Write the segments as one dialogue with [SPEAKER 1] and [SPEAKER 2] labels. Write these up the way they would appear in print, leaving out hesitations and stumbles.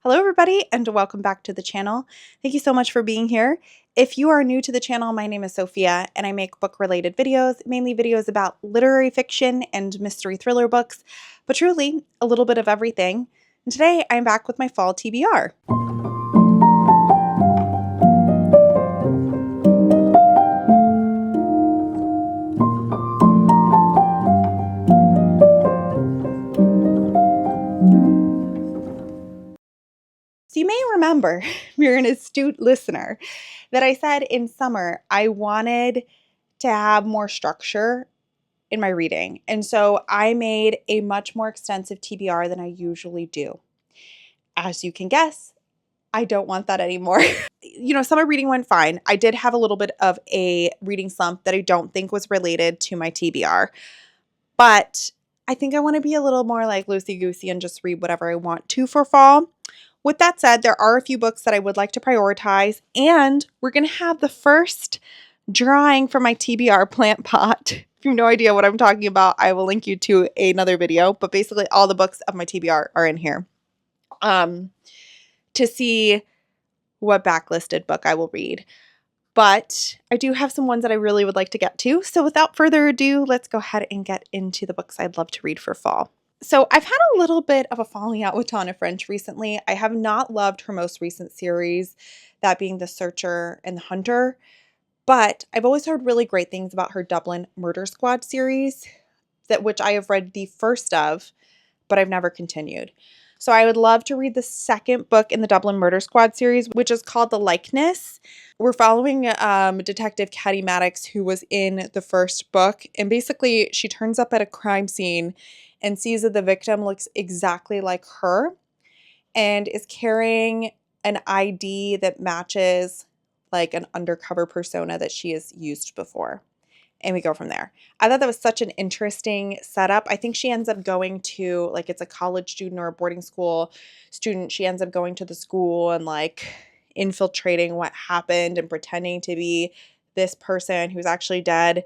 [SPEAKER 1] Hello everybody and welcome back to the channel. Thank you so much for being here. If you are new to the channel, my name is Sophia and I make book related videos, mainly videos about literary fiction and mystery thriller books, but truly a little bit of everything. And today I'm back with my fall TBR. So you may remember, if you're an astute listener, that I said in summer I wanted to have more structure in my reading. And so I made a much more extensive TBR than I usually do. As you can guess, I don't want that anymore. Summer reading went fine. I did have a little bit of a reading slump that I don't think was related to my TBR, but I think I want to be a little more like loosey-goosey and just read whatever I want to for fall. With that said, there are a few books that I would like to prioritize, and we're going to have the first drawing for my TBR plant pot. If you have no idea what I'm talking about, I will link you to another video, but basically all the books of my TBR are in here to see what backlisted book I will read. But I do have some ones that I really would like to get to. So without further ado, let's go ahead and get into the books I'd love to read for fall. So I've had a little bit of a falling out with Tana French recently. I have not loved her most recent series, that being The Searcher and The Hunter, but I've always heard really great things about her Dublin Murder Squad series, which I have read the first of, but I've never continued. So I would love to read the second book in the Dublin Murder Squad series, which is called The Likeness. We're following Detective Katie Maddox, who was in the first book, and basically she turns up at a crime scene and sees that the victim looks exactly like her and is carrying an ID that matches like an undercover persona that she has used before. And we go from there. I thought that was such an interesting setup. I think she ends up going to, like, it's a college student or a boarding school student. She ends up going to the school and like infiltrating what happened and pretending to be this person who's actually dead.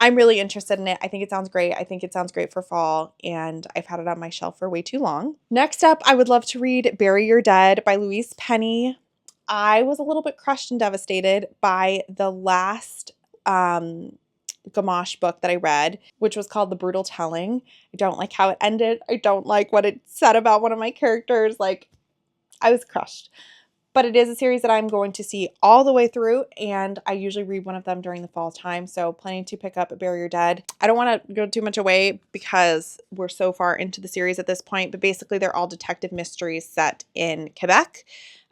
[SPEAKER 1] I'm really interested in it. I think it sounds great. I think it sounds great for fall, and I've had it on my shelf for way too long. Next up, I would love to read Bury Your Dead by Louise Penny. I was a little bit crushed and devastated by the last Gamache book that I read, which was called The Brutal Telling. I don't like how it ended. I don't like what it said about one of my characters. Like, I was crushed. But it is a series that I'm going to see all the way through, and I usually read one of them during the fall time, so planning to pick up Bury Your Dead. I don't want to go too much away because we're so far into the series at this point, but basically they're all detective mysteries set in Quebec.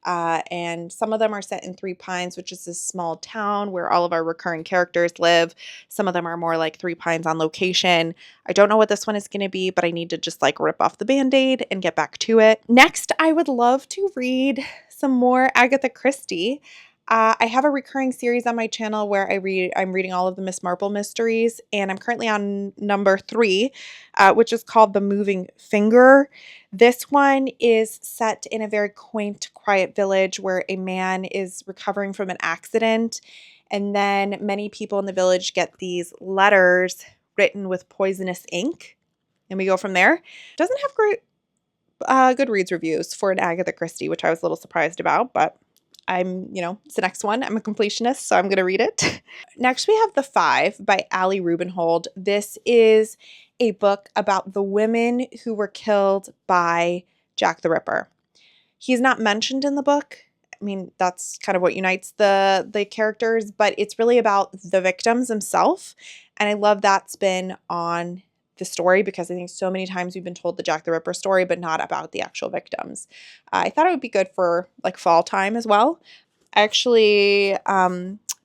[SPEAKER 1] And some of them are set in Three Pines, which is this small town where all of our recurring characters live. Some of them are more like Three Pines on location. I don't know what this one is going to be, but I need to just like rip off the Band-Aid and get back to it. Next, I would love to read some more Agatha Christie. I have a recurring series on my channel where I'm reading all of the Miss Marple mysteries, and I'm currently on number 3, which is called The Moving Finger. This one is set in a very quaint, quiet village where a man is recovering from an accident, and then many people in the village get these letters written with poisonous ink, and we go from there. It doesn't have great Goodreads reviews for an Agatha Christie, which I was a little surprised about, but it's the next one. I'm a completionist, so I'm going to read it. Next, we have The Five by Ali Rubenhold. This is a book about the women who were killed by Jack the Ripper. He's not mentioned in the book. I mean, that's kind of what unites the characters, but it's really about the victims themselves. And I love that spin on the story because I think so many times we've been told the Jack the Ripper story, but not about the actual victims. I thought it would be good for like fall time as well. I actually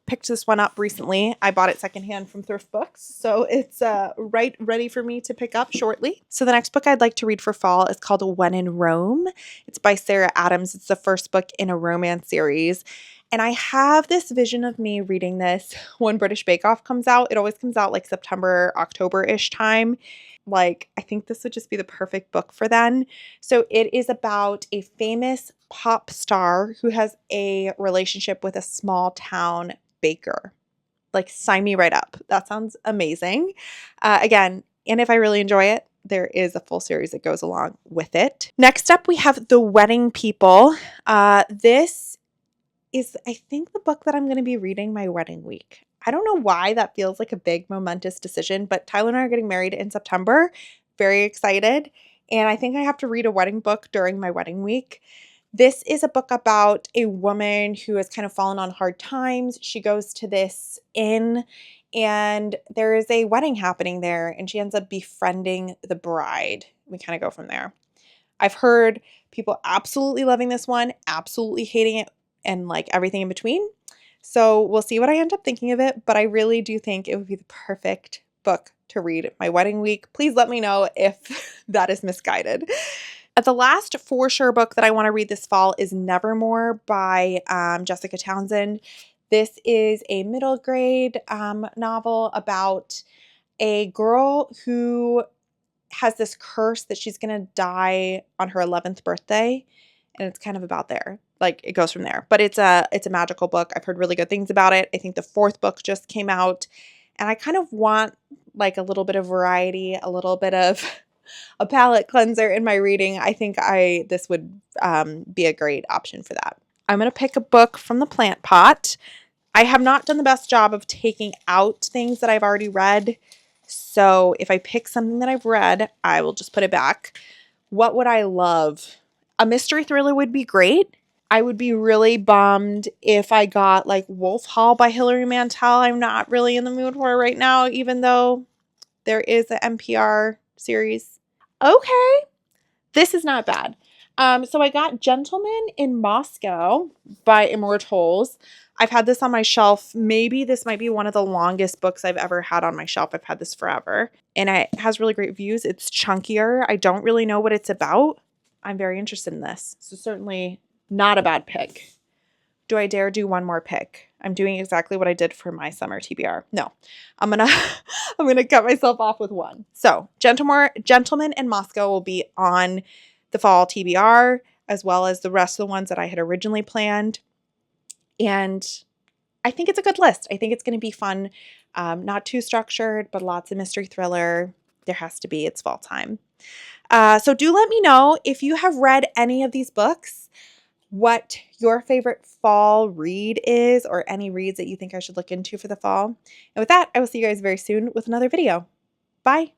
[SPEAKER 1] picked this one up recently. I bought it secondhand from Thrift Books, so it's ready for me to pick up shortly. So the next book I'd like to read for fall is called When in Rome. It's by Sarah Adams. It's the first book in a romance series. And I have this vision of me reading this when British Bake Off comes out. It always comes out like September, October-ish time. Like, I think this would just be the perfect book for then. So it is about a famous pop star who has a relationship with a small town baker. Like, sign me right up. That sounds amazing. Again, and if I really enjoy it, there is a full series that goes along with it. Next up, we have The Wedding People. This is, I think, the book that I'm going to be reading my wedding week. I don't know why that feels like a big momentous decision, but Tyler and I are getting married in September. Very excited. And I think I have to read a wedding book during my wedding week. This is a book about a woman who has kind of fallen on hard times. She goes to this inn and there is a wedding happening there and she ends up befriending the bride. We kind of go from there. I've heard people absolutely loving this one, absolutely hating it, and like everything in between. So we'll see what I end up thinking of it, but I really do think it would be the perfect book to read my wedding week. Please let me know if that is misguided. The last for sure book that I want to read this fall is Nevermore by Jessica Townsend. This is a middle grade novel about a girl who has this curse that she's going to die on her 11th birthday. And it's kind of about there. Like it goes from there. But it's a magical book. I've heard really good things about it. I think the 4th book just came out. And I kind of want like a little bit of variety, a little bit of a palate cleanser in my reading. I think this would be a great option for that. I'm going to pick a book from the plant pot. I have not done the best job of taking out things that I've already read. So if I pick something that I've read, I will just put it back. What would I love? A mystery thriller would be great. I would be really bummed if I got like Wolf Hall by Hilary Mantel. I'm not really in the mood for it right now, even though there is an NPR series. Okay, this is not bad. So I got Gentleman in Moscow by Immortals. I've had this on my shelf. Maybe this might be one of the longest books I've ever had on my shelf. I've had this forever. And it has really great views. It's chunkier. I don't really know what it's about. I'm very interested in this. So certainly not a bad pick. Do I dare do one more pick? I'm doing exactly what I did for my summer TBR. No, I'm gonna cut myself off with one. So Gentleman in Moscow will be on the fall TBR, as well as the rest of the ones that I had originally planned. And I think it's a good list. I think it's going to be fun. Not too structured, but lots of mystery thriller. There has to be. It's fall time. So do let me know if you have read any of these books, what your favorite fall read is, or any reads that you think I should look into for the fall. And with that, I will see you guys very soon with another video. Bye.